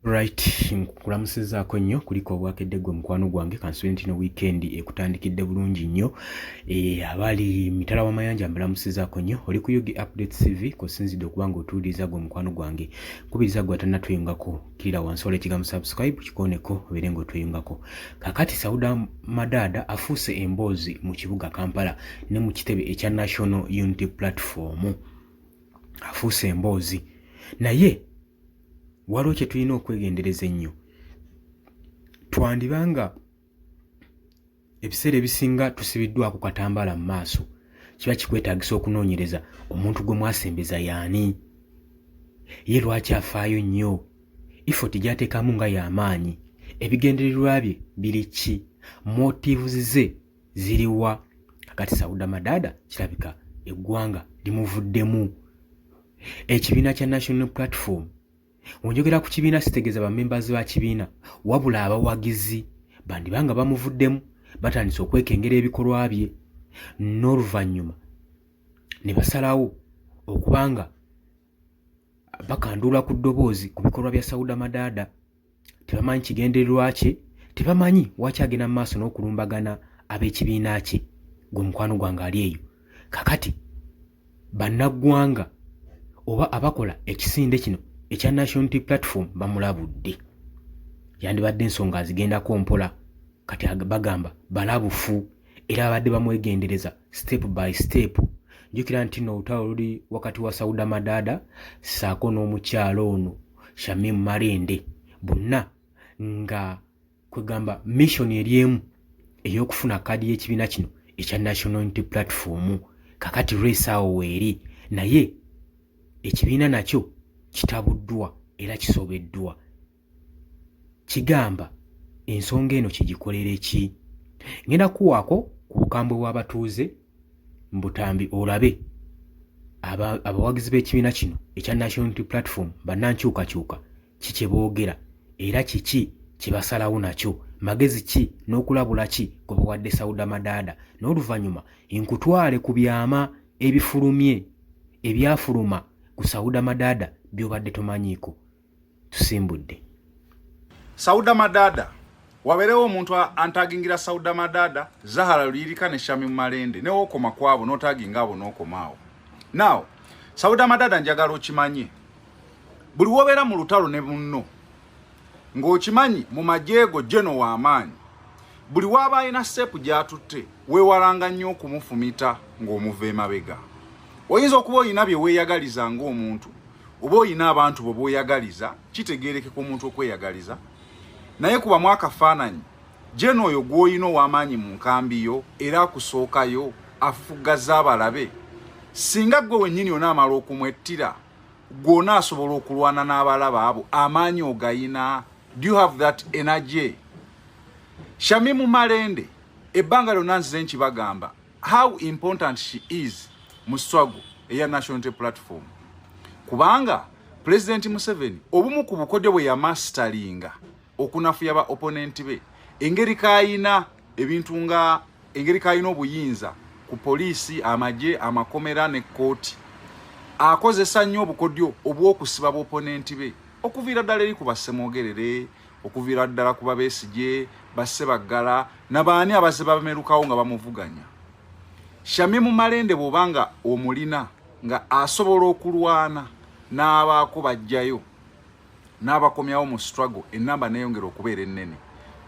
Right, nkulamusizaako nnyo kuliko obwakedde gwe mukwano gwange kansubire nti no weekend ekutandikidde bulungi nnyo. Abali mitala w'amayanja mbalamusizaako nnyo. Oli ku Yugi Update TV kusinzidde okuba ng'otuwuliriza gwe mukwano gwange. Kubiriza gwe atannatweyungako kirira wansi waliwo ekigambo subscribe kikooneko obeere ng'otweyungako. Kakati Sauda Madada afuuse emboozi mu kibuga Kampala ne mu kitebe ekya National Unity Platform. Afuuse emboozi. Naye waliwo kye tulina okwegendereza ennyo. Twandibanga ebiseera ebisinga tusibiddwako katambaala mu maaso kiba kikwetaagisa okunoonyereza omuntu gwe mwasembeza y'ani, ye lwaki afaayo nnyo, effort gy'ateekamu nga y'amaanyi, ebigendererwa bye biri ki, motives ze ziriwa. Kakati Sauda Madada kirabika eggwanga limuvuddemu. Ekibiina kya National Platform, onjogera ku kibiina sitegeeza ba members ba kibiina wabula abawagizi bandibanga bamuvuddemu batandise okwekengera ebikolwa bye, n'oluvannyuma ne basalawo okubanga bakanduula ku ddoboozi ku bikolwa bya Sauda Madada. Tebamanyi kigendererwa kye, tebamanyi waki agenda mu maaso n'okulumbagana ab'ekibiina kye. Gwe mukwano gwange ali eyo. Kakati bannaggwanga oba abakola ekisinde kino ekya National Unity Platform bamulabudde. Yandibadde ensonga azigendako mpola, kati bagamba balabufu era abadde bamwegendereza step by step. Njukira nti no olutalo luli wakati wa Sauda Madada saako n'omukyalo ono Shamim Malende, bonna nga kwegamba mission eriemu ey'okufuna kadi y'ekibiina kino ekya National Unity Platform. Kakati race awo weeri, naye ekibiina nakyo kitabuddwa era kisobeddwa. Kigamba ensonga eno kigikolera ki? Ngenda kuwaako ku bukambwe bw'abatuuze mbutambi olabe abawagizi b'ekibiina kino ekya National Unity Platform bannankyukakyuka kiki boogera era kiki kye basalawo nakyo, magezi ki n'okulabula ki gwe bawadde Sauda Madada, n'oluvannyuma nkutwale ku byama ebifulumye ebyafuluma ku Sauda Madada byobadde tomanyiiko. Tusimbudde Sauda Madada waberewo omuntu antagingira Sauda Madada, Zahara Luyirika ne Shamim Malende ne okoma kwabo notaginga abo nokomaawo. Now Sauda Madada njagala okimanye, buli wobeera mu lutalo ne munno ng'okimanyi mu majeego jeno w'amaanyi, buli waba alina step gy'atutte weewalanga nnyo okumufumita ng'omuva emabega. Oyinza okuba oyina bye weeyagaliza ng'omuntu, oba oyina abantu bo b'oyagaliza, kitegeereke ku muntu okweyagaliza, naye kuba mwakafaananyi jeno oyo gw'olina ow'amaanyi mu nkambi yo era akusookayo afufuggaza abalabe, singa ggwe wennyini onaamala okumwettira gw'ona asobola okulwana n'abalaba abo, amaanyi ogayina. Do you have that energy? Shamim Malende ebbanga lyonna nzize nkibagamba how important she is mu struggle eya National Unity Platform, kubanga President Museveni obumu ku bukodyo bwe yamastalinga okunafuya ba opponent be, engeri kayina ebintu nga engeri kayina obuyinza ku poliisi, amagye, amakomera ne kooti, akozesa nnyo obukodyo obw'okusiba ba opponent be, okuviira ddala eri ku bassemwogerere, okuviira ddala ku babeesigye, bassebaggala n'abaani abazze bamerukawo nga bamuvuganya. Shamim Malende bw'obanga omulina nga asobola okulwana n'abaako bajjayo n'abakomyawo mu struggle, ennamba neeyongera okubeera ennene,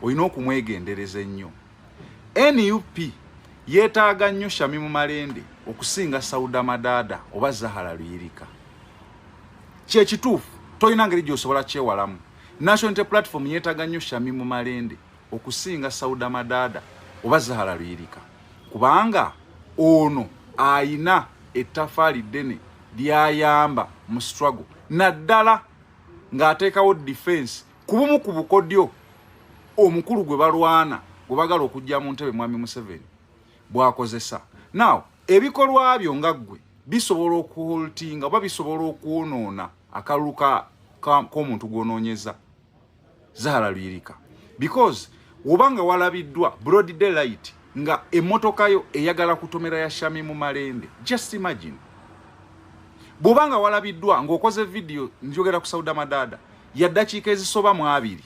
olina okumwegendereza ennyo. NUP yeetaaga nnyo Shamim Malende okusinga Sauda Madada oba Zahara Luyirika. Kyekituufu, tolina ngeri gy'osobola kyewalamu. National Unity Platform yeetaaga nnyo Shamim Malende okusinga Sauda Madada oba Zahara Luyirika, kubanga ono ayina ettafaali ddene lyayamba mu struggle, naddala ng'ateekawo defense ku bumu ku bukodyo omukulu gwe balwana gwe bagala okujja mu ntebe Mwami Museveni bw'akozesa. Now ebikolwa byo nga ggwe bisobola okuholtinga oba bisobola okwonoona akalulu k'omuntu gw'onoonyeza Zahara Luyirika, because wobanga walabiddwa broad daylight nga emmotoka yo eyagala kutomera ya Shamim Malende, just imagine bw'obanga walabiddwa ng'okoze video njogera ku Sauda Madada ya dakiika ezisoba mu 2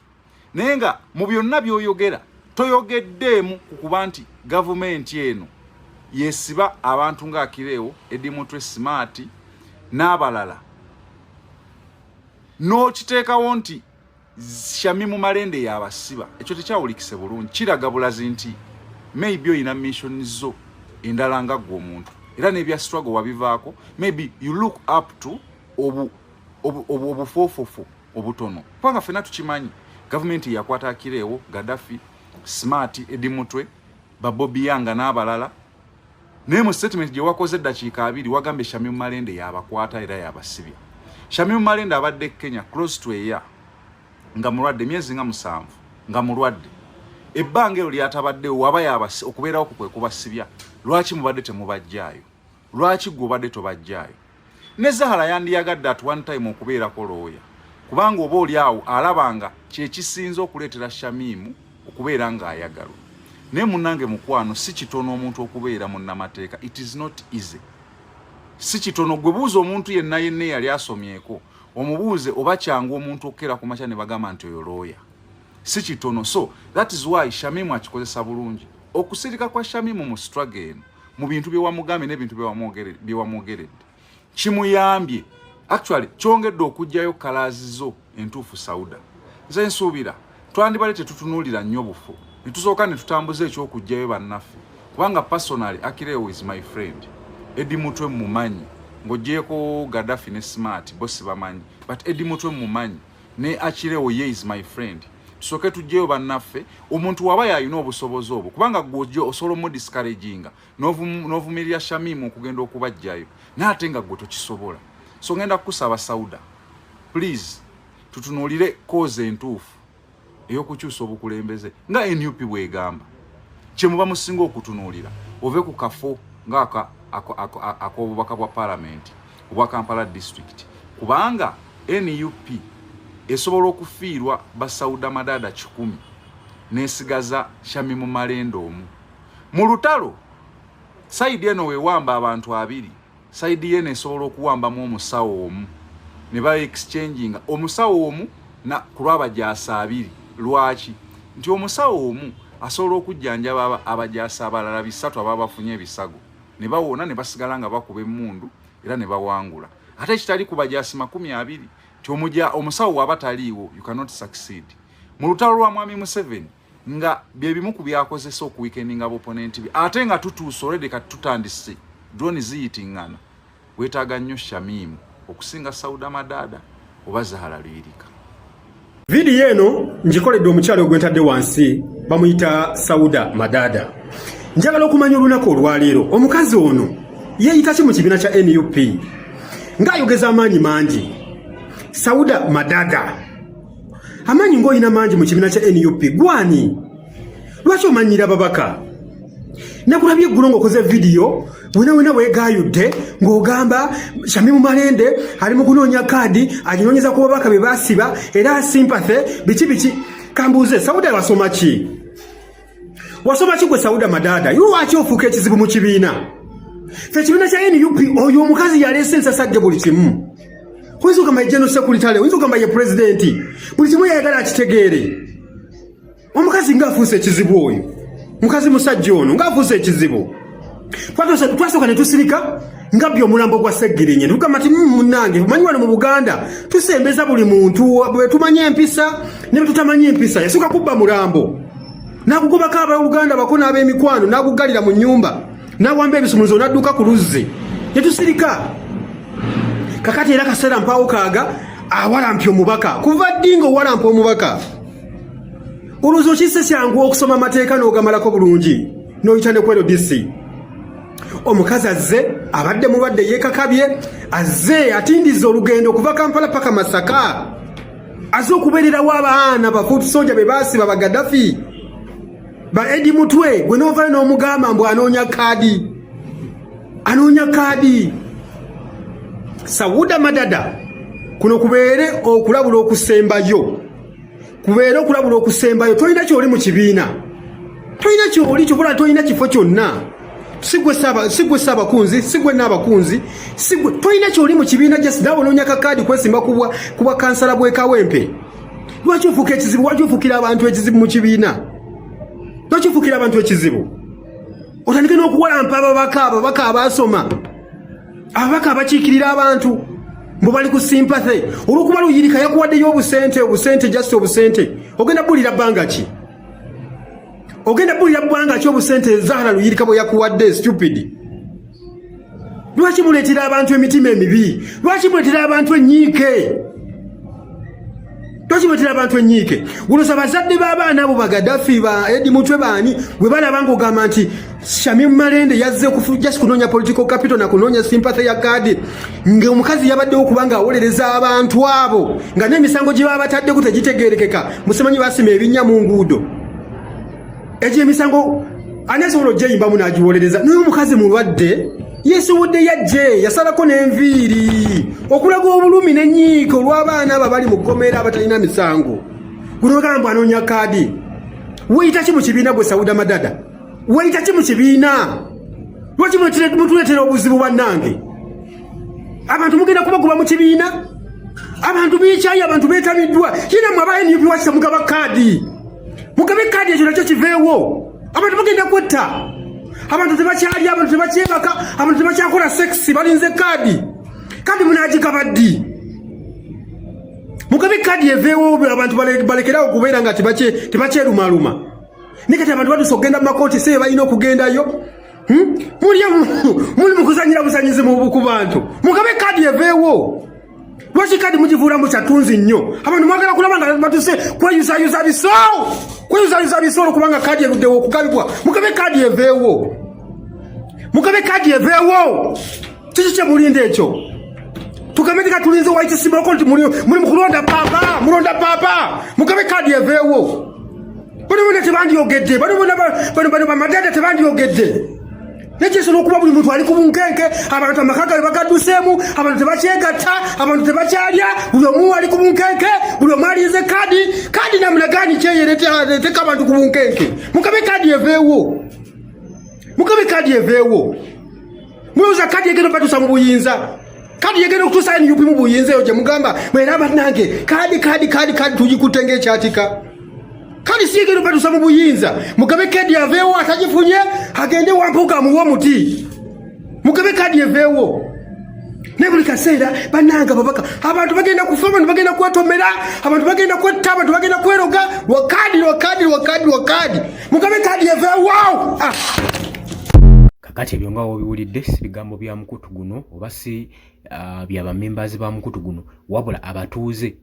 naye nga mu byonna by'oyogera toyogeddeemu ku kuba nti gavumenti eno yesiba abantu nga Akireewo, Eddie Mutwe, Smart n'abalala n'okiteekawo nti Shamimu Malende yabasiba. Ekyo tekyawulikise bulungi, kiraga bulazi nti maybe oyina mission zo endala nga gwe omuntu era n'ebya struggle wabivaako. Maybe you look up to obufoofofo obutono kubanga ffenna tukimanyi gavumenti yakwata Akireewo, Gaddafi, Smart, Eddie Mutwe, Babobi Yanga n'abalala, naye mu statement gye wakoze eddakiika 2 wagambe Shamimu Malende yabakwata era yabasibya. Shamimu Malende abadde Kenya close to a year nga mulwadde, myezi nga 7 nga mulwadde. Ebbanga eryo lyatabadde waba yabasi okubeerawo kwe kubasibya. Lwaki mubadde temubajjaayo? Lwaki gwe obadde tobajjaayo? Ne Zahara yandiyagadde at one time okubeerako looya kubanga oba oli awo alabanga kyekisinza okuleetera Shamimu okubeera ng'ayagalwa. Naye munnange mukwano, si kitono omuntu okubeera munnamateeka. It is not easy. Si kitono. Gwe buuza omuntu yenna yali asomyeko omubuuze oba kyangu omuntu okera ku makya ne bagamba nti oyo looya. Si kitono. So that is why Shamimu akikozesa bulungi. Okusirika kwa Shamimu mu struggle eno mu bintu bye wamugambe n'ebintu bye wamwogeredde kimuyambye. Actually kyongedde okujjayo kalazizo entuufu Sauda. Nze nsuubira twandibale tetutunuulira nnyo bufu ne tusooka ne tutambuza ekyokujjayo bannaffe kubanga personally Akireewo is my friend. Eddie Mutwe mumanyi, ng'oggyeko Gaddafi ne Smart bosi bamanyi, but Eddie Mutwe mumanyi ne Akireewo ye is my friend. Tusooke tujjeyo bannaffe omuntu waba yalina obusobozi obwo kubanga gwe osobola mu discouraginga n'ovumirira Shamimu okugenda okubajjayo n'ate nga gwe tokisobola. So ngenda kukusaba Sauda, please tutunuulire cause entuufu ey'okukyusa obukulembeze nga NUP bw'egamba. Kye muba musinga okutunuulira ove ku kafo ng'aka ak'obubaka bwa Parliament obwa Kampala District kubanga NUP esobola okufiirwa ba Sauda Madada 10 n'esigaza Shamimu Malende omu. Mu lutalo saidi eno wewamba abantu 2, saidi yene esobola okuwambamu omusawo omu ne ba exchanging omusawo omu na kulw'abajaasa 2. Lwaki? Nti omusawo omu asobola okujjanjaba abajaasa abalala 3 ababafunye ebisago ne bawona ne basigala nga bakuba emmundu era ne bawangula. Ate kitali ku bajaasi 20 nti omusawo waba taliiwo you cannot succeed. Mu lutalo lwa Mwami Museveni nga bye bimu ku byakozesa okuweekendinga opponent be ate nga tutuuse already kati tutandise drone ziyitingana. Weetaaga nnyo Shamimu okusinga Sauda Madada oba Zahara Lwirika. Video eno njikoledde omukyalo ogwentadde wansi bamuyita Sauda Madada. Njagala okumanya olunaku olwaleero omukazi ono yeeyita ki mu kibiina kya NUP ng'ayogeza amaanyi mangi. Sauda Madada amaanyi ng'olina mangi mu kibiina kya NUP gwani? Lwaki omanyira babaka? Nakulabye eggulu ng'okoze video wena weegayudde ng'ogamba Shamimu Malende ali mu kunoonya kaadi aginoonyeza ku babaka be baasiba era sympathy biki. Kambuuze Sauda wasoma ki? Wasoma ki gwe Sauda Madada? Lwaki ofuuka ekizibu mu kibiina? Ffe ekibiina kya NUP oyo omukazi yaleese ensasadde buli kimu. Oyinza okugamba ye General Secretary, oyinza okugamba ye President, buli kimu yayagala akitegeere. Omukazi ng'afuuse ekizibu oyo, mukazi musajja ono ng'afuuse ekizibu. Twasooka ne tusirika nga byo omulambo gwa Sseggirinya. Tugamba nti munnange omanyi wano mu Buganda tusembeza buli muntu bwe tumanyi empisa ne bwe tutamanyi empisa. Yasooka kubba mulambo n'akugobako abaluganda bako n'ab'emikwano n'agugalira mu nnyumba n'awamba ebisumuluzo n'adduka ku luzzi ne tusirika. Kakati era kaseera mpaawo kaaga awalampya omubaka kuva ddinga owalampa omubaka. Olowooza kisse kyangu okusoma amateeka n'ogamalako bulungi n'oyita ne kwero DC. Omukazi azze abadde mulwadde yeekakabye, azze atindiza olugendo okuva Kampala paka Masaka, azze okubeererawo abaana bafuuti soja be baasiba ba Gaddafi ba Eddie Mutwe gwe n'ovaayo n'omugamba mbu anoonya kaadi. Sauda Madada kuno kubeere okulabula okusembayo. Tolina kyoli mu kibiina, tolina kyoli kyobula, tolina kifo kyonna. sigwe sabakunzi sigwe n'abakunzi sigwe toyina kyoli mu kibiina just nawe noonya kakaadi kwesimba kuba kansala bwekawempe. Lwaki ofuuka ekizibu? Lwaki ofuukira abantu ekizibu mu kibiina? Lwaki ofuukira abantu ekizibu? Otandike n'okuwalampa ababaka abaasoma, ababaka abakiikirira abantu mbu bali ku sympathy. Olw'okuba Luyirika yakuwaddeyo obusente just obusente, ogenda bulira bbanga ki? Ogenda bulira bbanga ki obusente Zahara Luyirika bwe yakuwadde? Stupid. Lwaki muleetera abantu emitima emibi? Lwaki muleetera abantu enyiike? Lwaki muleetera abantu enyiike? Gulosa bazadde b'abaana abo Bagadafi ba Edi Mutwe baani bwe balaba ng'ogamba nti Shamim Malende yazze just kunoonya political capital na kunoonya sympathy ya kadi, ng'omukazi yabaddewo kubanga awolereza abantu abo nga n'emisango gye baba bataddeku tegitegeerekeka. Musemanyi basima ebinnya mu nguudo. Egyo emisango ani asobola ogyeyimbamu n'agiwolereza? Naye omukazi mulwadde yeesobodde yajje yasalako n'enviiri okulaga obulumi n'ennyiike olw'abaana abo bali mu kkomera abatalina misango. Guno ogamba anoonya kaadi. Weeyita ki mu kibiina gwe Sauda Madada? Weeyita ki mu kibiina? Lwaki mutuleetera obuzibu bwannange? Abantu mugenda kubagoba mu kibiina? Abantu biikyayi, abantu beetamiddwa. Kina mmwe aba NUP lwaki temugaba kaadi? Mugabe kaadi ekyo nakyo kiveewo. Abantu bagenda kwetta. Abantu tebakyalya, abantu tebakyebaka, abantu tebakyakola sex, balinze kaadi. Kaadi munaagigaba ddi? Mugabe kaadi eveewo, abantu balekerawo okubeera nga tebakyerumaluma. Naye kati abantu badusa okugenda mu makooti sebe balina okugendayo. Muli mukuzanyira busanyizi ku bantu. Mugabe kaadi eveewo. Lwaki kaadi mugivuulamu kyatunzi nnyo? Abantu mwagala kulaba nga batuse kweyuzayuza bisolo. Kweyuzayuza bisolo kubanga kaadi eruddewo okugabibwa. Mugabe kaadi eveewo. Mugabe kaadi eveewo. Kiki kye mulinde ekyo? Tugambe nga tulinze White Simoko nti muli mu kulonda papa. Mulonda papa. Mugabe kaadi eveewo. Bano tebandiyogedde. Bano Bamadada tebandiyogedde. Nekyesolo okuba buli muntu ali ku bunkenke, abantu amaka bagadduseemu, abantu tebakyegatta, abantu tebakyalya, buli omu ali ku bunkenke, buli omu alinze kaadi. Kaadi namuna gani kyeyereka abantu ku bunkenke? Mugabe kaadi eveewo. Mugabe kaadi eveewo. Mulowooza kaadi egenda batusa mu buyinza? Kaadi egenda okutuusa NUP mu buyinza eyo gye mugamba mwera bannange kaadi tugikutte ng'ekyatika. Kali siegero batusa mu buyinza. Mugabe kaadi aveewo atagifunye agende wampuga muwo omuti. Mugabe kaadi eveewo. Ne buli kaseera bannanga babaka abantu bagenda kufa, abantu bagenda kwetomera, abantu bagenda kwetta, abantu bagenda kweroga. Wakadi. Mugabe kaadi eveewo. Kakati ebyo nga obiwulidde si bigambo bya mukutu guno oba si bya bamembazi ba mukutu guno, wabula abatuuze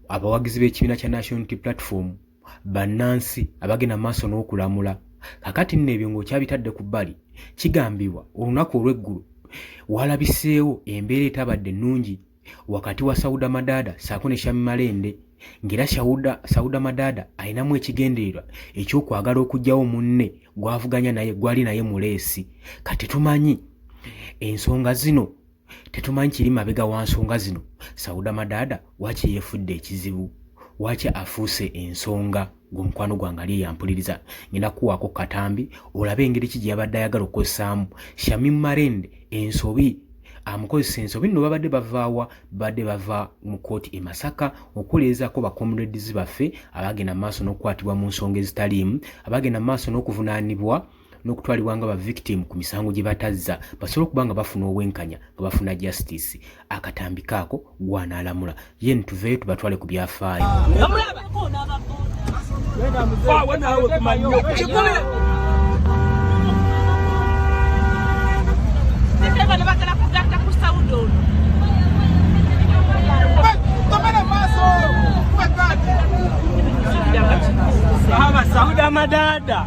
abawagizi b'ekibiina kya National Unity Platform bannansi abagenda maaso n'okulamula. Kakati nno ebyo ng'okyabitadde ku bbali, kigambibwa olunaku olw'eggulu walabiseewo embeera etabadde nnungi wakati wa Sauda Madada saako ne Shamim Malende, ng'era Sauda Madada ayinamu ekigendererwa ekyokwagala okuggyawo munne gw'avuganya naye gwali naye mu leesi. Kati tumanyi ensonga zino, tetumanyi kiri mabega wa nsonga zino. Sauda Madada waki yeefudde ekizibu, waki afuuse ensonga? Gwomukwano gwange ali yampuliriza ngenda kuwaako katambi olabe engeri ki gye yabadde ayagala okukozesaamu Shamim Malende ensobi. Amukozesa ensobi nno babadde bavaawa, badde bava mu kooti e Masaka okuleezaako bakomrades baffe abagenda maaso n'okukwatibwa mu nsonga ezitaliimu, abagenda maaso n'okuvunaanibwa n'okutwalibwa nga ba victim ku misango gye batazza, basobole okuba nga bafuna obwenkanya nga bafuna justice. Akatambi kaako gwanaalamula ye ntuveeyo tubatwale ku byafaayo. Sauda Madada.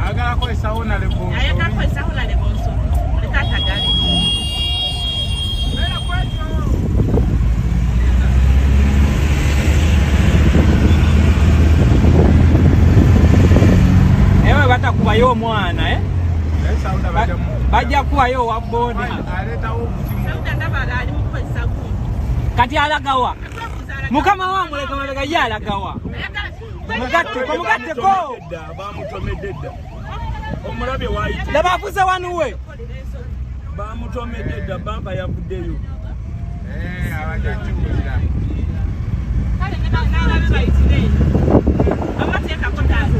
Agala ko isaona le bonso. Ayaka ko isaona le bonso. Lekata gali. Ewe batakubayo omwana Sauda bajja kubayo wa bodi. aleta obuti mu. Sauda ndabala ali mu kwesa ku. Kati alagawa. mukama wa muleka mabega yalagawa mugatte ko bamutomededda omulabe waite labafuza wanuwe bamutomededda bamba yavuddeyo abajajjukira kale nana baitire amateka kontazi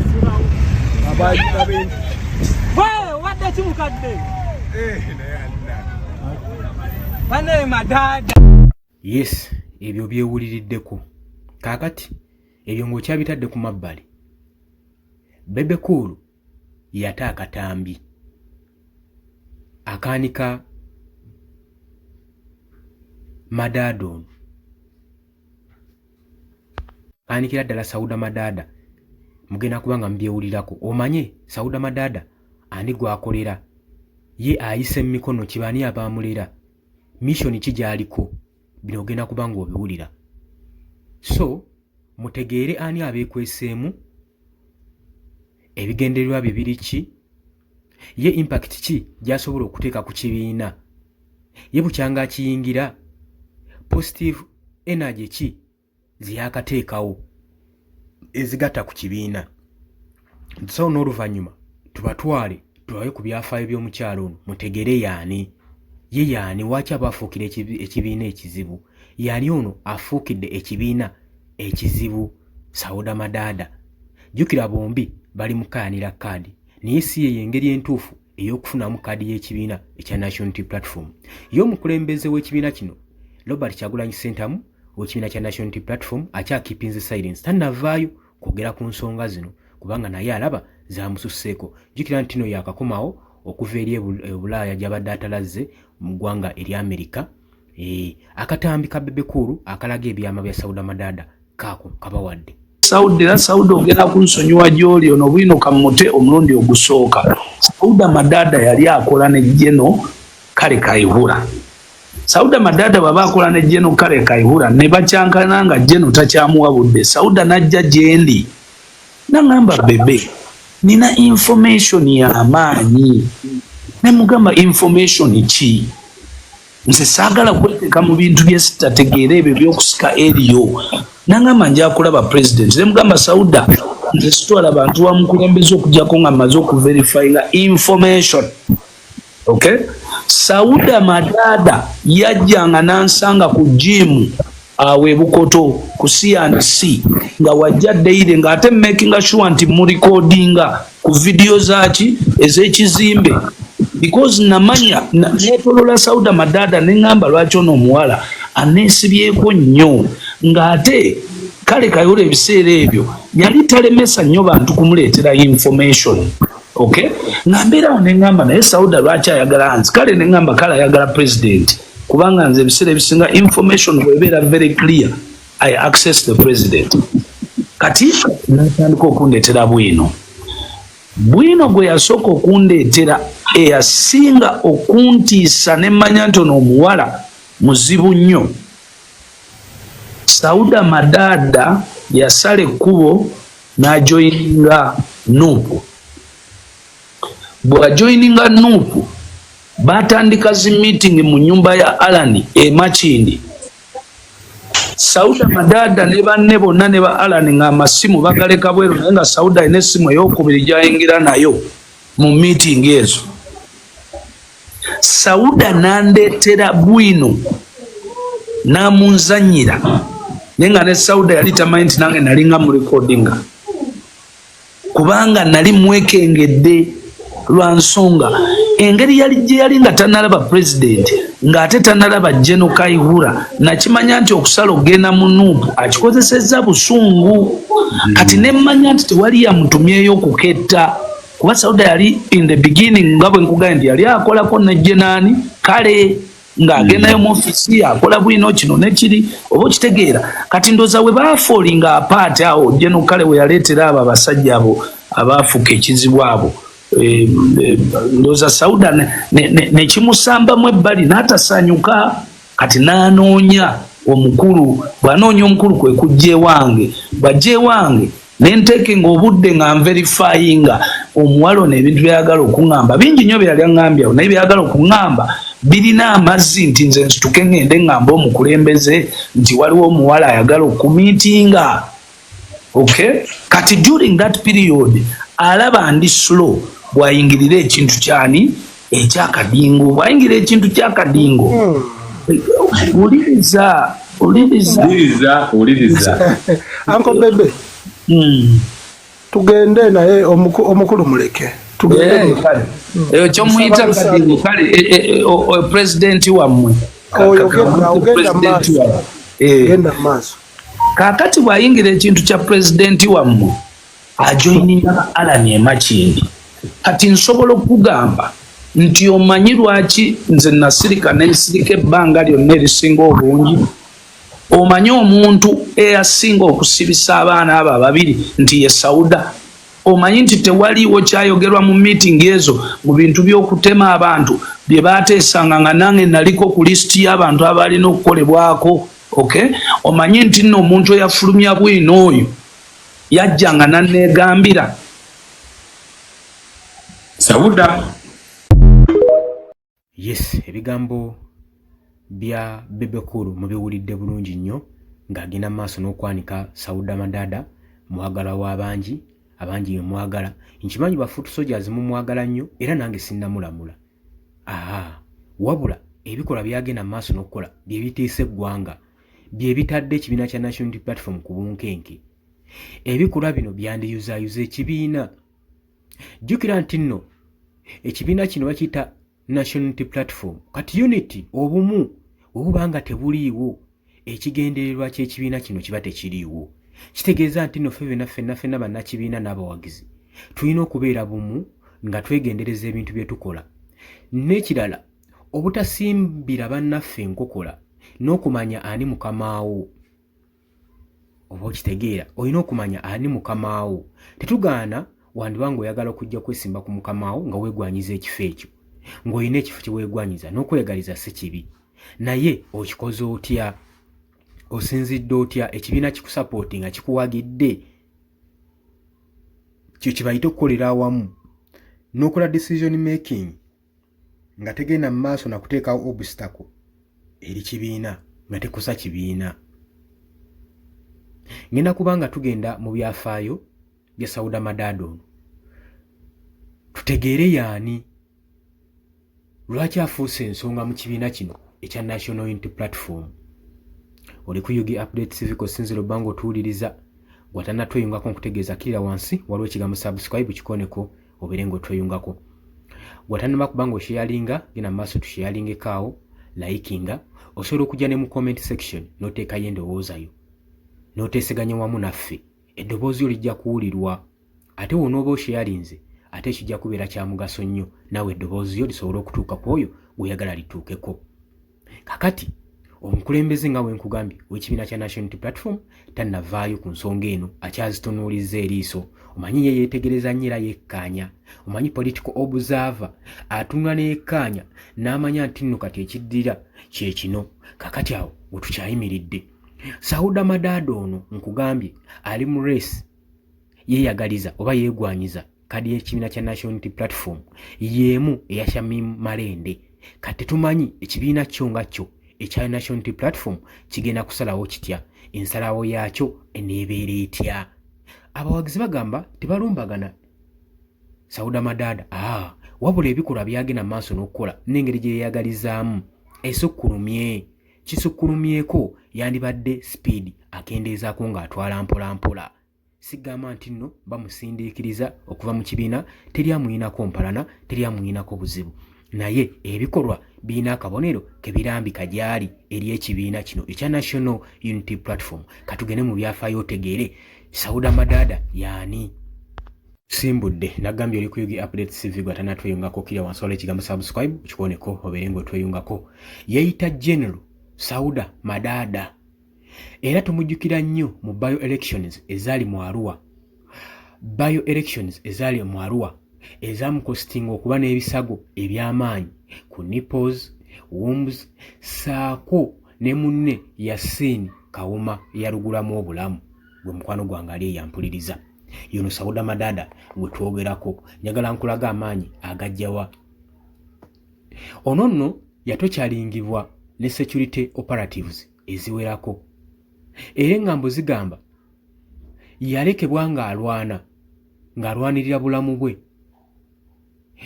abaji babe wadde kimukadde naye bane madada. Yes, ebyo byewuliriddeko. Kaakati ebyo ng'okyabitadde ku mabbali. Bebe Cool yata akatambi akaanika Madada ono. Kaanikira ddala Sauda Madada. Mugenda kubanga mbyewulirako. Omanye Sauda Madada ani gwakolera. Ye ayise mikono kibani abamulera. Mission kijaaliko. Bino ogenda kubanga obiwulira. So mutegeere ani abeekweseemu, ebigendererwa bye biri ki, ye impact ki gy'asobola okuteeka ku kibiina, ye bukyanga akiyingira, positive energy ki ziyakateekawo ezigatta ku kibiina. So n'oluvannyuma tubatwale tulabe ku byafaayo by'omukyalo ono mutegeere yaani. Ye yaani waki abafuukira ekibiina ekizibu? Yaani ono afuukidde ekibiina ekizibu? Sauda Madada. Jjukira bombi bali mukayanira kaadi, naye si ye engeri entuufu ey'okufunamu kaadi y'ekibiina ekya National Unity Platform. Ye omukulembeze w'ekibiina kino Robert Kyagulanyi Ssentamu w'ekibiina kya National Unity Platform akyakipinze silence, tannavaayo kwogera ku nsonga zino kubanga naye alaba zaamususseeko. Jjukira nti no yaakakomawo okuva eri Bulaaya gy'abadde atalazze mu ggwanga eri Amerika. Akatambi ka Bebe Cool akalaga ebyama bya Sauda Madada kaako kabawadde. Sauda ogenda kunsonyiwa gy'oli ono bwino kamute omulundi ogusooka. Sauda Madada yali akola ne Jeno Kale Kaihura. Sauda Madada baba akola ne Jeno Kale Kaihura ne bakyankana nga Jeno takyamuwabudde. Sauda najja gyendi n'angamba Bebe, nina information ya amaanyi. Ne mugamba information ki? Nze saagala kweteeka mu bintu bye sitategeera ebyo by'okusika eriyo. N'angamba nja kulaba president. Ne mugamba Sauda, nze sitwala abantu bamukulembeza okujjako nga mmaze okuverifyinga information. Okay? Sauda Madada yajjanga n'ansanga ku gym awe Bukoto ku CNC nga wajja daily nga ate making sure nti mu recordinga ku video zaki ez'ekizimbe, because namanya netolola Sauda Madada n'engamba lwaki ono omuwala aneesibyeko nnyo nga ate Kale Kaihura ebiseera ebyo yali talemesa nnyo bantu kumuleetera information. Okay? Ngambirawo n'engamba naye Sauda lwaki ayagala nzi, kale n'engamba kale ayagala president kubanga nze ebiseera ebisinga information bwebeera very clear, I access the president. Kati natandika okundeetera bwino gwe yasooka okundeetera eyasinga okuntiisa ne mmanya nti ono omuwala muzibu nnyo. Sauda Madada yasala ekkubo n'ajoyininga Nuupu. Bw'ajoyininga Nuupu batandika zi meeting mu nyumba ya Alani Makindi. Sauda Madada ne banne bonna ne ba Alani nga amasimu bagaleka bweru, naye nga Sauda ine essimu ey'okubiri gy'ayingira nayo mu meeting ezo. Sauda n'andeetera bwino n'amunzanyira, naye nga ne Sauda yali tamanyi nti nange nali nga mu recordinga kubanga nali mwekengedde lwa nsonga engeri gye yali nga tannalaba president ng'ate tannalaba Jeno Kaihura, nakimanya nti okusala okugenda mu Nuupu akikozesezza busungu. Kati ne mmanya nti tewali yamutumyeyo okuketta kuba Sauda yali in the beginning nga bwe nkugambye nti yali akolako ne Jenani Kale ng'agendayo mu ofisi akola bwino kino nekiri oba okitegeera. Kati ndooza we baafoolinga apaati awo Jeno Kale we yaleetera abo abasajja abo abaafuka ekizibu abo. Ndooza Sauda nekimusambamu ebbali n'atasanyuka. Kati n'anoonya omukulu, bw'anoonya omukulu kwe kujja ewange, bw'ajja ewange nenteekenga obudde nga nverifyinga omuwala ono ebintu byayagala okuŋŋamba bingi nnyo byeyali aŋŋambye awo naye byayagala okuŋŋamba birina amazzi nti nze nsituke ŋŋende ŋŋamba omukulembeze nti waliwo omuwala ayagala okumiitinga. Okay? Kati during that period alaba ndi slow bwayingirira ekintu kyani ekyakadingo bwayingirira ekintu kyakadingo uliriza Uncle Bebe tugende naye omukulu muleke tugende eyo kyomuyita kadingo kale president wammwe genda maaso kakati bwayingira ekintu kya president wammwe ajoininga alani emakindi kati nsobola okugamba nti omanyi lwaki nze nasirika nensirika ebbanga lyonna erisinga obungi omanyi omuntu eyasinga okusibisa abaana abo ababiri nti ye Sauda omanyi nti tewaliiwo kyayogerwa mu meeting ezo mu bintu by'okutema abantu bye baateesanga nga nange naliko ku lisiti y'abantu abalina okukolebwako. Okay? Omanyi nti nno omuntu eyafulumya bwino oyo yajjanga nanneegambira Sauda. Yes, ebigambo bya Bebe Cool mubiwulidde bulungi nnyo ng'agenda maaso n'okwanika Sauda Madada mwagala w'abangi abangi mwagala nkimanyi ba Foot Soldiers mumwagala nnyo era nange sinnamulamula. Wabula ebikola byagenda maaso n'okukola bye bitiisa eggwanga bye bitadde ekibiina kya National Unity Platform ku bunkenke. Ebikola bino byandiyuzayuza ekibiina. Jjukira nti nno ekibiina kino bakiyita National Unity Platform kati unity obumu obubanga tebuliiwo ekigendererwa ky'ekibiina kino kiba tekiriiwo. Kitegeeza nti nno ffenna bannakibiina n'abawagizi tulina okubeera bumu nga twegendereza ebintu bye tukola. N'ekirala obutasimbira bannaffe enkokola n'okumanya ani mukamaawo. Oba okitegeera olina okumanya ani mukamaawo. Tetugaana wandibanga oyagala okujja kwesimba ku mukamaawo nga weegwanyiza ekifo ekyo ng'olina ekifo kye weegwanyiza n'okweyagaliza si kibi naye okikoze otya osinzidde otya ekibiina kikusapooti nga kikuwagidde kyo kibayite okukolera awamu n'okola decision making nga tegenda mu maaso nakuteekawo obstacle eri kibiina nga tekusa kibiina. Ngenda kubanga tugenda mu byafaayo bya Sauda Madada ono tutegeere yaani lwaki afuuse ensonga mu kibiina kino ekya National Unity Platform. Oli ku Yugi Update TV kosinziro bango tuwuliriza gwatana tweyungako nkutegeeza kirira wansi waliwo ekigambo subscribe kikoneko oberengo tweyungako gwatana makubango sharinga gina maaso tusharingekaawo likinga osobola okujja ne mu comment section noteekayo endowoozayo noteeseganya wamu naffe eddoboozi olijja kuwulirwa ate wonooba osharinze ate kijja kubeera kya mugaso nnyo nawe eddoboozi lisobola okutuuka ku oyo gweyagala lituukeko. Kakati omukulembeze nga wenkugambye w'ekibiina kya National Unity Platform tannavaayo ku nsonga eno akyazitunuuliza eriiso. Omanyi ye yeetegereza nnyo era yekkaanya. Omanyi political observer atunula n'ekkaanya n'amanya nti nno kati ekiddira kye kino. Kakati awo we tukyayimiridde. Sauda Madada ono nkugambye ali mu race yeeyagaliza oba yeegwanyiza kadi y'ekibiina kya National Unity Platform yeemu eya Shamim Malende. Kati tumanyi ekibiina kyo nga kyo ekya National Unity Platform kigenda kusalawo kitya ensalawo yaakyo eneebeera etya. Abawagizi bagamba tebalumbagana Sauda Madada wabula ebikolwa byagenda maaso n'okukola n'engeri gye yeeyagalizaamu esukkulumye kisukkulumyeko yandibadde speed akendeezaako ng'atwala mpolampola. Sigamba nti nno bamusindiikiriza okuva mu kibiina teryamuyinako mpalana teryamuyinako buzibu naye ebikolwa birina akabonero kebirambika gyali eri ekibiina kino ekya National Unity Platform. Katugende mu byafaayo otegeere Sauda Madada yaani. Simbudde nagambye oli ku Yugi Update TV gwatana tweyungako kirya wansi waliwo ekigambo subscribe kikoneko obeere ng'otweyungako. Yeeyita General Sauda Madada era tumujjukira nnyo mu by-elections ezaali mu Arua. By-elections ezaali mu Arua ezamukositinga okuba n'ebisago eby'amaanyi ku nipples, wombs, saako ne munne Yasin Kawuma yalugulamu obulamu gwe mukwano gwange ali eyampuliriza. Yono Sauda Madada gwe twogerako njagala nkulaga amaanyi agajjawa. Ono nno yatokyalingibwa ne security operatives eziwerako. Era engambo zigamba yalekebwa ng'alwanirira bulamu bwe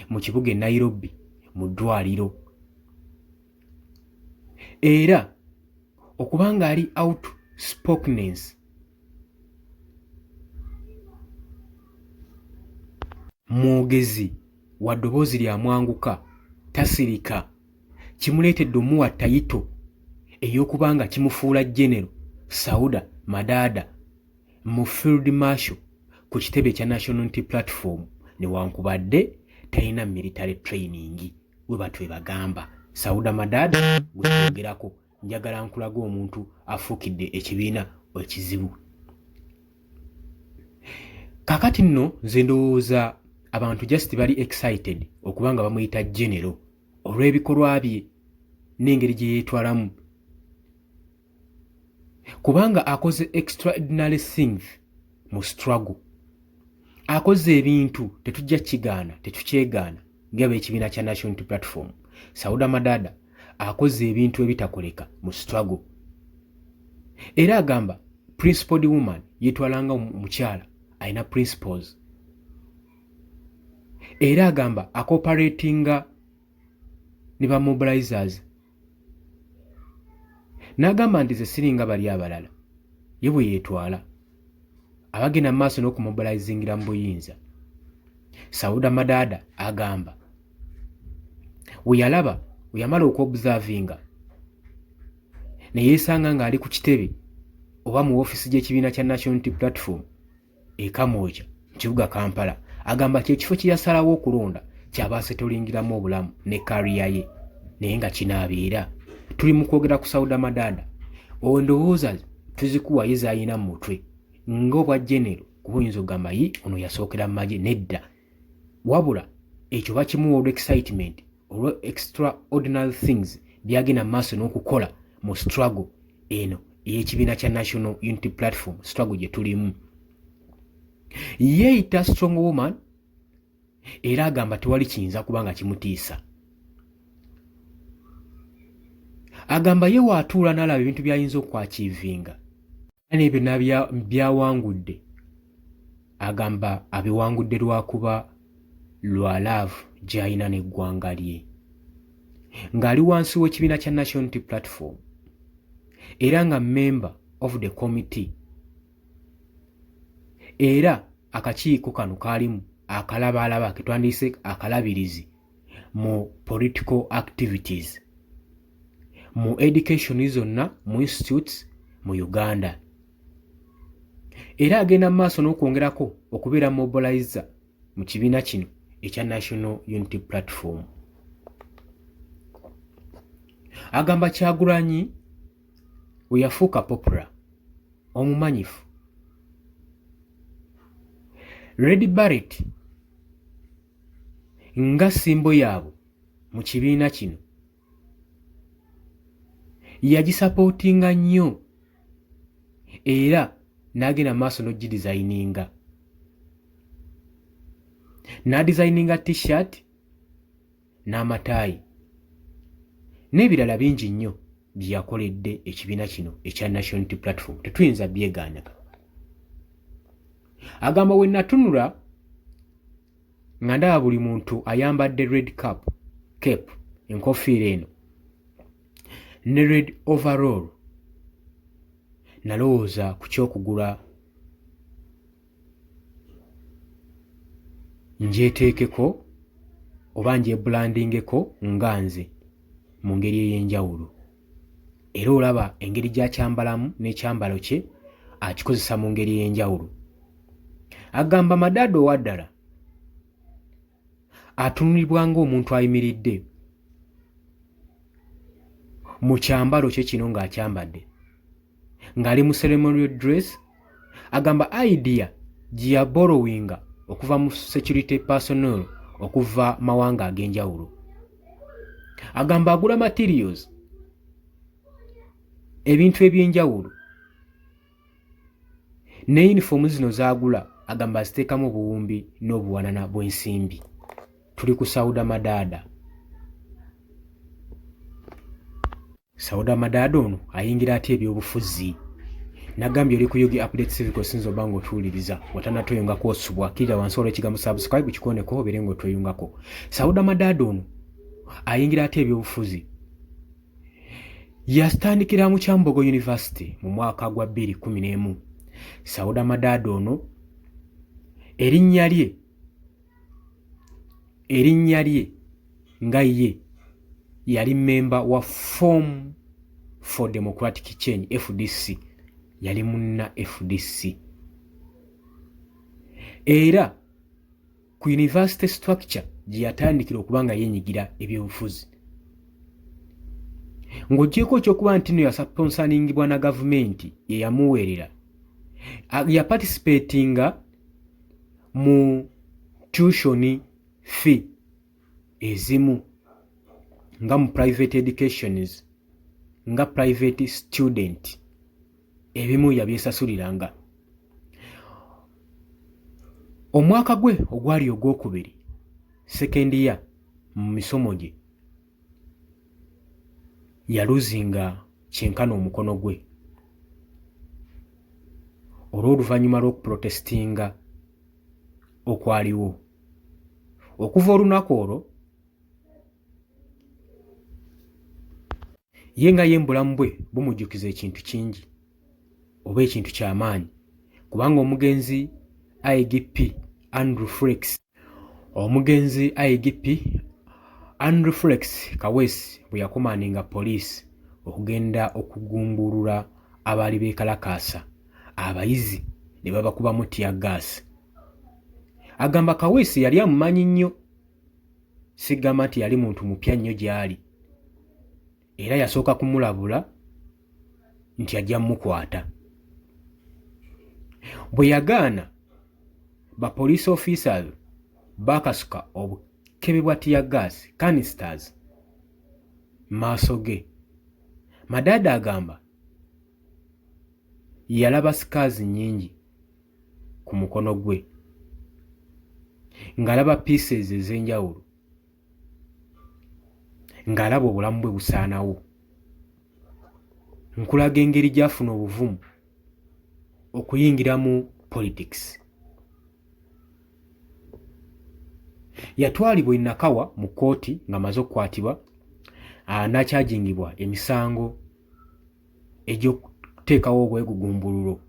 mu kibuga e Nairobi mu ddwaliro. Era okubanga ali outspokenness mwogezi wa ddoboozi lya mwanguka tasirika kimuleetedde omuwa tayito ey'okubanga kimufuula General Sauda Madada mu Field Marshal ku kitebe kya National Unity Platform newankubadde talina military training we batwe bagamba. Sauda Madada gwe twogerako njagala nkulaga omuntu afuukidde ekibiina ekizibu. Kakati nno nze ndowooza abantu just bali excited okubanga bamuyita General olw'ebikolwa bye n'engeri gye yeetwalamu, kubanga akoze extraordinary things mu struggle. Akoze ebintu tetujja kigaana tetukyegaana ng'ab'ekibiina kya National Unity Platform. Sauda Madada akoze ebintu ebitakoleka mu struggle. Era agamba principled woman yeetwalanga omukyala alina principles. Era agamba acooperatinga ne ba mobilizers. N'agamba nti ze siringa bali abalala ye bwe yeetwala abagenda mu maaso n'okumobilizingira mu buyinza. Sauda Madada agamba weyalaba weyamala okuobservinga ne yeesanga ng'ali ku kitebe oba mu woofiisi gy'ekibiina kya National Unity Platform e Kamwokya mu kibuga Kampala. Agamba kyekifo kye yasalawo okulonda kyaba asetolingiramu obulamu ne kariya ye naye nga kinaabeera. Tuli mu kwogera ku Sauda Madada ondowooza tuzikuwa ye z'ayina mu mutwe ng'obwa General kubuyinza okugamba ye ono yasookera mu magye. Nedda, wabula ekyo bakimuwa olw' excitement olw' extraordinary things byagenda mu maaso n'okukola mu struggle eno ey'ekibiina kya National Unity Platform, struggle gye tulimu. Yeeyita strong woman era agamba tewali kiyinza kubanga kimutiisa. Agamba ye waatuula n'alaba ebintu by'ayinza okwakiivinga n'ebyo byawangudde. Agamba abiwangudde lwakuba lwa love gy'alina n'eggwanga lye, ng'ali wansi w'ekibiina kya National Unity Platform era nga member of the committee. Era akakiiko kano kaalimu akalabalaba ketwandiise akalabirizi mu political activities, mu education zonna, mu institutes mu Uganda. Era agenda mu maaso n'okwongerako okubeera mobilizer mu kibiina kino ekya National Unity Platform. Agamba Kyagulanyi we yafuuka popular omumanyifu. Red Barrett nga simbo yaabwe mu kibiina kino yagisapootinga nnyo era n'agenda maaso n'ogidesigninga. N'adesigninga t-shirt n'amataayi n'ebirala bingi nnyo bye yakoledde ekibiina kino ekya National Unity Platform tetuyinza byegaana. Agamba we natunula nga ndaba buli muntu ayambadde red cape enkofiira eno ne red overall, nalowooza ku kyokugula njeteekeko oba njeblandingeko nga nze mu ngeri ey'enjawulo. Era olaba engeri gy'akyambalamu n'ekyambalo kye akikozesa mu ngeri ey'enjawulo. Agamba Madada owaddala atunulibwa ng'omuntu ayimiridde mu kyambalo kye kino ng'akyambadde ng'ali mu ceremonial dress. Agamba idea gye yaborrowinga okuva mu security personnel okuva mawanga ag'enjawulo. Agamba agula materials, ebintu eby'enjawulo ne uniform zino z'agula agamba aziteekamu obuwumbi n'obuwanana bw'ensimbi. Tuli ku Sauda Madada. Sauda Madada ono ayingira atya ebyobufuzi. Nagambye oli ku Yugi Update Civic osinza oba ng'otuwuliriza watanatoyungako osubwa kirira wansi olw'ekigambo subscribe kikoneko obeere ng'otweyungako. Sauda Madada ono ayingira atya ebyobufuzi. Yatandikira mu Kyambogo University mu mwaka gwa 2011. Sauda Madada ono erinnya lye nga ye yali member wa Forum for Democratic Change FDC, yali munna FDC. Era ku university structure gye yatandikira okuba nga yenyigira ebyobufuzi. Ng'ogyeko ekyokuba nti no yasponsoringibwa na gavumenti ye yamuweerera, yaparticipatinga mu tuition fee ezimu nga mu private educations, nga private student, ebimu yabyesasuliranga. Omwaka gwe ogwali ogwokubiri, second year mu misomo gye, yaluzinga kyenkana omukono gwe olw'oluvannyuma lw'okuprotestinga okwaliwo. Okuva olunaku olwo ye nga ye mbulamu bwe bumujjukiza ekintu kingi oba ekintu ky'amaanyi, kubanga omugenzi IGP Andrew Flex Kaweesi bwe yakomaninga poliisi okugenda okugumbulula abaali beekalakaasa abayizi ne babakubamu tiyagaasi, agamba Kaweesi yali amumanyi nnyo, sigamba nti yali muntu mupya nnyo gy'ali, era yasooka kumulabula nti ajja mukwata. Bwe yagaana, ba police officers bakasuka obukebe bwa tiyagaasi canisters maaso ge. Madada agamba yalaba scars nnyingi ku mukono gwe, ng'alaba pieces ez'enjawulo, ng'alaba obulamu bwe busaanawo. Nkulaga engeri gy'afuna obuvumu okuyingira mu politics. Yatwalibwa Nakawa mu kkooti ng'amaze okukwatibwa, n'akyajingibwa emisango egy'okuteekawo obwegugumbululo,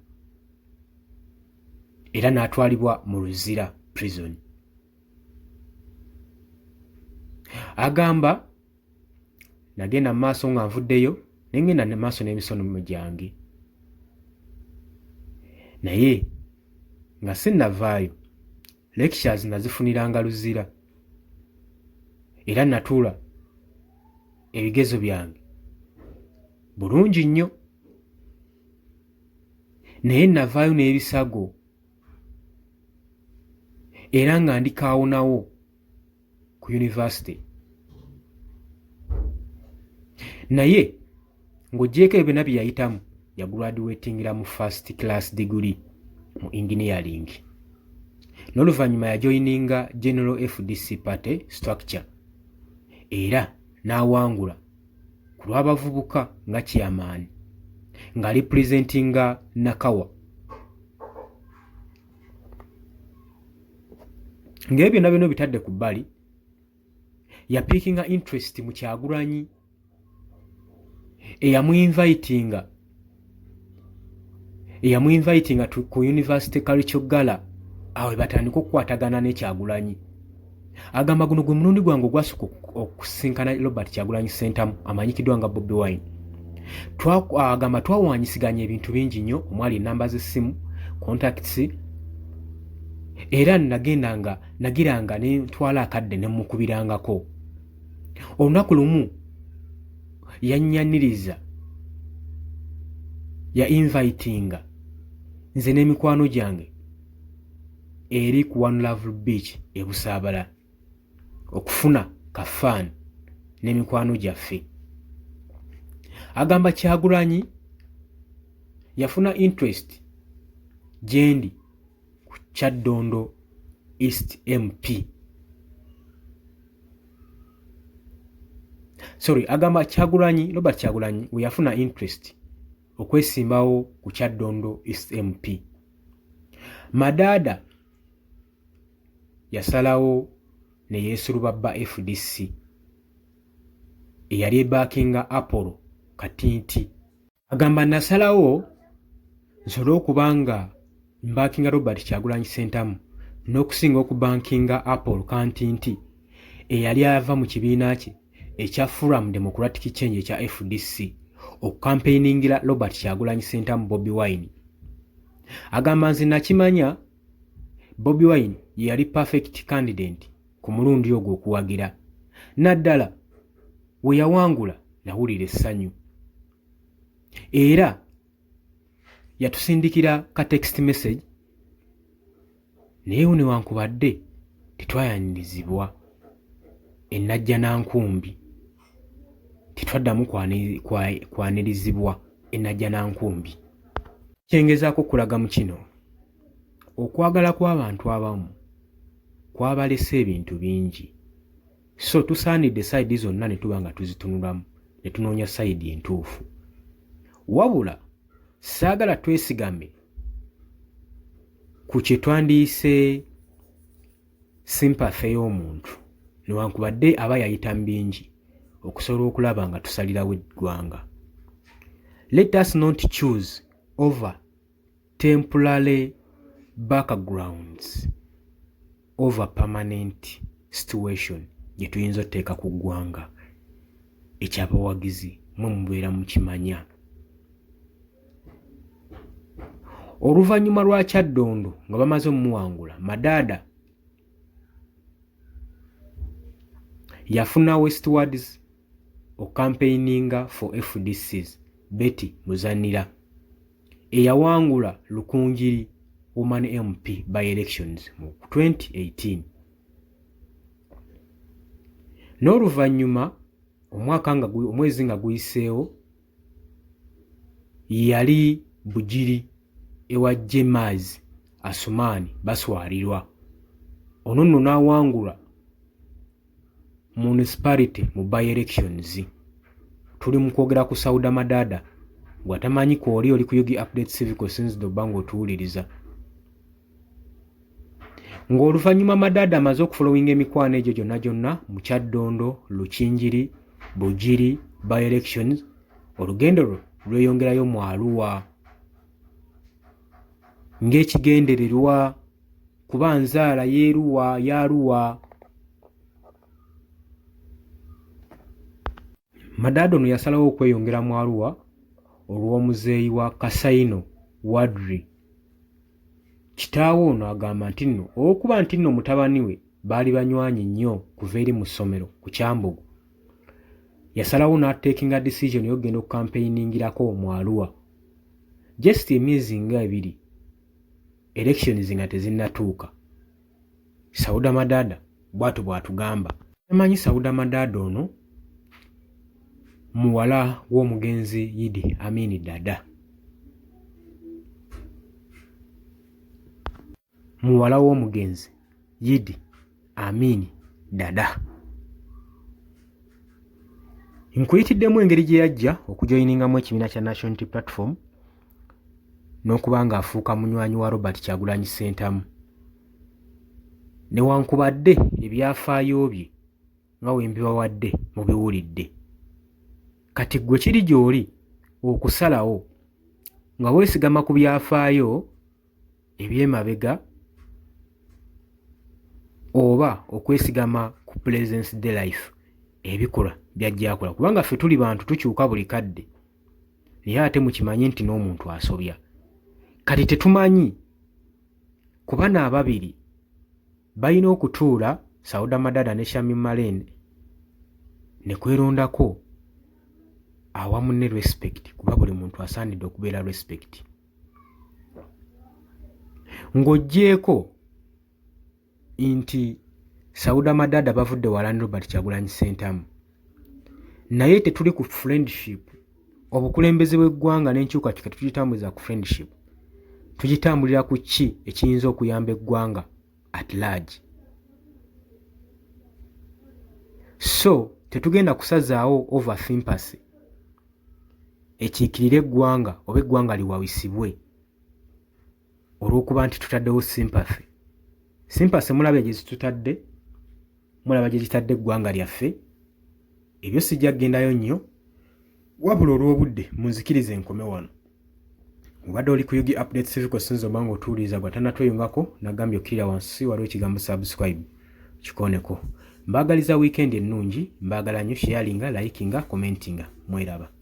era n'atwalibwa mu Luzira prison. Agamba nagenda mu maaso nga nvuddeyo ne ngenda ne maaso n'emisomo gyange, naye nga sinnavaayo lectures nazifuniranga Luzira, era natuula ebigezo byange bulungi nnyo, naye navaayo n'ebisago era nga ndikaawonawo ku university. Naye ng'ogyeko ebyo bye yayitamu, yagraduatingira mu first class degree mu engineering, n'oluvannyuma yajoyininga General FDC party structure era n'awangula ku lw'abavubuka nga chairman, nga representinga Nakawa. Ng'ebyo byonna bitadde ku bbali, yapiikinga interest mu Kyagulanyi eyamwinvitinga ku University Cultural Gala, awe batandika okukwatagana ne Kyagulanyi. Agamba guno gwe mulundi gwange ogwasooka okusinkana Robert Kyagulanyi Ssentamu amanyikiddwa nga Bobi Wine. Agamba twawanyisiganya ebintu bingi nnyo, omwali namba z'essimu, contacts, era nagiranga ne ntwala akadde ne mukubirangako. Olunaku lumu yannyaniriza, ya invitinga nze n'emikwano gyange eri ku One Love Beach e Busaabala okufuna kafaani n'emikwano gyaffe. Agamba Kyagulanyi yafuna interest gyendi Kyaddondo East MP. Agamba Robert Kyagulanyi we yafuna interest okwesimbawo ku Kyaddondo East MP. Madada yasalawo ne yeesulubabba FDC eyali ebaakinga Apollo Katinti. Agamba nasalawo nsobole okubanga mbaakinga Robert Kyagulanyi Ssentamu n'okusinga okubankinga Apollo Katinti eyali ava mu kibiina kye ekya Forum Democratic Change ekya FDC okukampeiningira Robert Kyagulanyi Ssentamu Bobi Wine. Agamba nze nakimanya Bobi Wine yali perfect candidate ku mulundi ogwo okuwagira. Naddala we yawangula nawulira essanyu. Era yatusindikira ka text message naye newankubadde tetwayanyirizibwa ennajja nankumbi. Tetwaddamu kwanirizibwa ennajja nankumbi. Kyengezaako kulaga mu kino okwagala kw'abantu abamu kwabalesa ebintu bingi, so tusaanidde sayidi zonna ne tuba nga tuzitunulamu ne tunoonya sayidi entuufu. Wabula saagala twesigame ku kye twandiyise sympathy y'omuntu newankubadde aba yayita mu bingi okusobola okulaba nga tusalirawo eggwanga. Let us not choose over temporary backgrounds over permanent situation gye tuyinza otteeka ku ggwanga. Ekyabawagizi mwe mubeera mukimanya. Oluvannyuma lwa Kyaddondo nga bamaze omuwangula, Madada yafuna westwards okampeininga for FDCs Betty Muzanira eyawangula Lukunjiri Woman MP by elections mu 2018. N'oluvannyuma omwezi nga guyiseewo yali Bugiri ewa Jemaz Asumani baswalirwa. Ono nno n'awangula municipality mu by elections. Tuli mu kwogera ku Sauda Madada gwatamanyi ku oli ku Yugi Update Civic since the bango tuwuliriza. Ng'oluvannyuma Madada amaze okufollowinga emikwano egyo gyonna mu Kyaddondo, Lukinjiri, Bugiri by elections, olugendo lweyongerayo mu Arua ng'ekigendererwa kuba nzaala y'Arua. Madada ono yasalawo okweyongera mu Arua olw'omuzeeyi wa Kasaino Wadri. Kitaawo ono agamba nti nno okuba nti nno mutabani we baali banywanyi nnyo kuva eri mu ssomero ku Kyambogo, yasalawo n'ateekinga decision y'okugenda okukampeiningirako mu Arua just emyezi nga 2 elections nga tezinnatuuka. Sauda Madada bw'atyo bw'atugamba. Tamanyi Sauda Madada ono muwala w'omugenzi Idi Amin Dada. Muwala w'omugenzi Idi Amin Dada. Nkuyitiddemu engeri gye yajja okujoyiningamu ekibiina kya National Unity Platform n'okuba ng'afuuka munywanyi wa Robert Kyagulanyi Ssentamu. Newankubadde ebyafaayo bye nga we mbibawadde mubiwulidde. Kati gwe kiri gy'oli okusalawo nga weesigama ku byafaayo eby'emabega oba okwesigama ku presence de life ebikola byajjaakola, kubanga ffe tuli bantu tukyuka buli kadde naye ate mukimanyi nti n'omuntu asobya. Kati tetumanyi kuba n'ababiri balina okutuula Sauda Madada ne Shamim Malende ne kwerondako awamu ne respect, kuba buli muntu asaanidde okubeera respect. Ng'oggyeko nti Sauda Madada bavudde wala ne Robert Kyagulanyi Ssentamu, naye tetuli ku friendship, obukulembeze bw'eggwanga n'enkyukakyuka tetuyitambwiza ku friendship. tugitambulira ku ki ekiyinza okuyamba eggwanga at large. So tetugenda kusazaawo over sympathy ekiikirire eggwanga oba eggwanga liwawisibwe olw'okuba nti tutaddewo sympathy. Sympathy mulabye gye zitutadde, mulaba gye zitadde eggwanga lyaffe. Ebyo sijja kugendayo nnyo wabula olw'obudde munzikirize nkome wano. Obadde oli ku Yugi Updates Civic Sinzo bango otuwuliriza gwa tannatweyungako nagambye okkirira wansi waliwo ekigambo subscribe kikoneko. Mbaagaliza weekend ennungi, mbaagala nnyo sharinga, likinga, commentinga. Mweraba.